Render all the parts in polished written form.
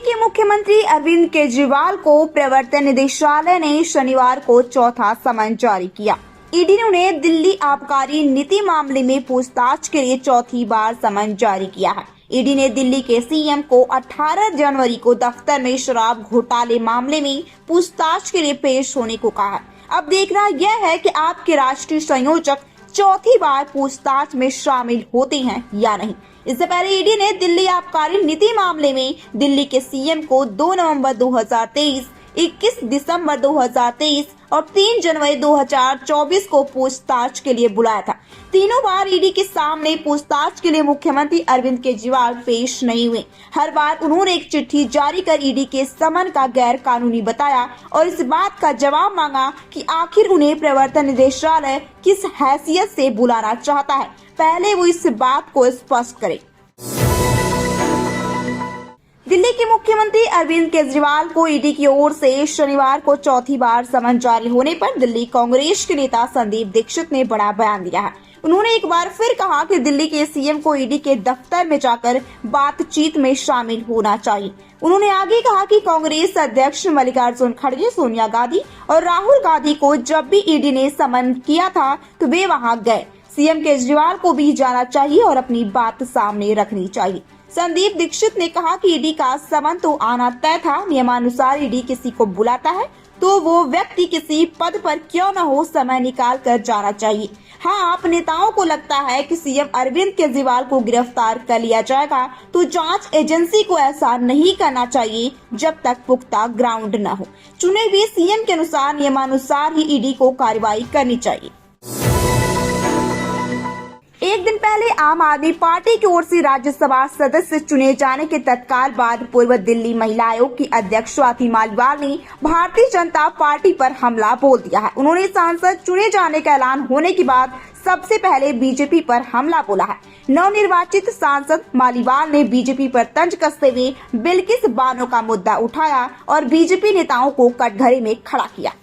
के मुख्यमंत्री अरविंद केजरीवाल को प्रवर्तन निदेशालय ने शनिवार को चौथा समन जारी किया। ईडी ने उन्हें दिल्ली आबकारी नीति मामले में पूछताछ के लिए चौथी बार समन जारी किया है। ईडी ने दिल्ली के सीएम को 18 जनवरी को दफ्तर में शराब घोटाले मामले में पूछताछ के लिए पेश होने को कहा है। अब देखना यह है कि आपके राष्ट्रीय संयोजक चौथी बार पूछताछ में शामिल होते हैं या नहीं। इससे पहले ईडी ने दिल्ली आबकारी नीति मामले में दिल्ली के सीएम को 2 नवंबर 2023, 21 दिसंबर 2023 और 3 जनवरी 2024 को पूछताछ के लिए बुलाया था। तीनों बार ईडी के सामने पूछताछ के लिए मुख्यमंत्री अरविंद केजरीवाल पेश नहीं हुए। हर बार उन्होंने एक चिट्ठी जारी कर ईडी के समन का गैर कानूनी बताया और इस बात का जवाब मांगा कि आखिर उन्हें प्रवर्तन निदेशालय किस हैसियत से बुलाना चाहता है। पहले वो इस बात को स्पष्ट करे। दिल्ली के मुख्यमंत्री अरविंद केजरीवाल को ईडी की ओर से शनिवार को चौथी बार समन जारी होने पर दिल्ली कांग्रेस के नेता संदीप दीक्षित ने बड़ा बयान दिया है। उन्होंने एक बार फिर कहा कि दिल्ली के सीएम को ईडी के दफ्तर में जाकर बातचीत में शामिल होना चाहिए। उन्होंने आगे कहा कि कांग्रेस अध्यक्ष मल्लिकार्जुन खड़गे, सोनिया गांधी और राहुल गांधी को जब भी ईडी ने समन किया था तो वे वहां गए। सीएम केजरीवाल को भी जाना चाहिए और अपनी बात सामने रखनी चाहिए। संदीप दीक्षित ने कहा कि ईडी का समन तो आना तय था। नियमानुसार ईडी किसी को बुलाता है तो वो व्यक्ति किसी पद पर क्यों न हो समय निकाल कर जाना चाहिए। हाँ, आप नेताओं को लगता है कि सीएम अरविंद केजरीवाल को गिरफ्तार कर लिया जाएगा तो जांच एजेंसी को ऐसा नहीं करना चाहिए जब तक पुख्ता ग्राउंड न हो। चुने हुए सीएम के अनुसार नियमानुसार ही ईडी को कार्रवाई करनी चाहिए। एक दिन पहले आम आदमी पार्टी की ओर से राज्यसभा सदस्य चुने जाने के तत्काल बाद पूर्व दिल्ली महिला आयोग की अध्यक्ष स्वाति मालिवाल ने भारतीय जनता पार्टी पर हमला बोल दिया है। उन्होंने सांसद चुने जाने का ऐलान होने के बाद सबसे पहले बीजेपी पर हमला बोला है। नवनिर्वाचित सांसद मालिवाल ने बीजेपी पर तंज कसते हुए बिल्किस बानो का मुद्दा उठाया और बीजेपी नेताओं को कटघरे में खड़ा किया।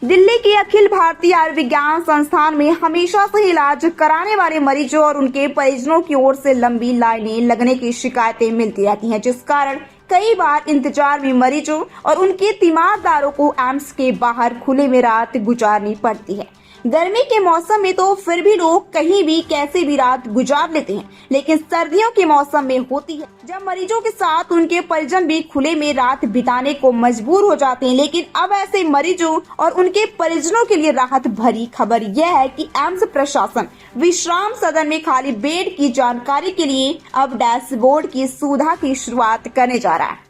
दिल्ली के अखिल भारतीय आयुर्विज्ञान संस्थान में हमेशा से इलाज कराने वाले मरीजों और उनके परिजनों की ओर से लंबी लाइनें लगने की शिकायतें मिलती रहती हैं, जिस कारण कई बार इंतजार में मरीजों और उनके तीमारदारों को एम्स के बाहर खुले में रात गुजारनी पड़ती है। गर्मी के मौसम में तो फिर भी लोग कहीं भी कैसे भी रात गुजार लेते हैं, लेकिन सर्दियों के मौसम में होती है जब मरीजों के साथ उनके परिजन भी खुले में रात बिताने को मजबूर हो जाते हैं। लेकिन अब ऐसे मरीजों और उनके परिजनों के लिए राहत भरी खबर यह है कि एम्स प्रशासन विश्राम सदन में खाली बेड की जानकारी के लिए अब डैशबोर्ड की सुविधा की शुरुआत करने जा रहा है।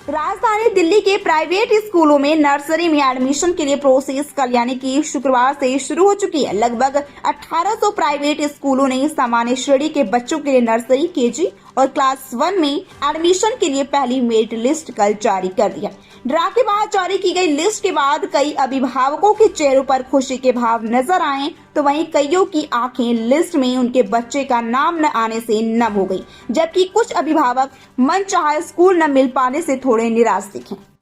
राजधानी दिल्ली के प्राइवेट स्कूलों में नर्सरी में एडमिशन के लिए प्रोसेस कल यानी कि शुक्रवार से शुरू हो चुकी है। लगभग 1800 प्राइवेट स्कूलों ने सामान्य श्रेणी के बच्चों के लिए नर्सरी, केजी और क्लास 1 में एडमिशन के लिए पहली मेरिट लिस्ट कल जारी कर दी है। ड्रा के बाद जारी की गई लिस्ट के बाद कई अभिभावकों के चेहरों पर खुशी के भाव नजर आए, तो वहीं कईयों की आंखें लिस्ट में उनके बच्चे का नाम न आने से नम हो गई, जबकि कुछ अभिभावक मनचाहा स्कूल न मिल पाने से थोड़े निराश दिखे।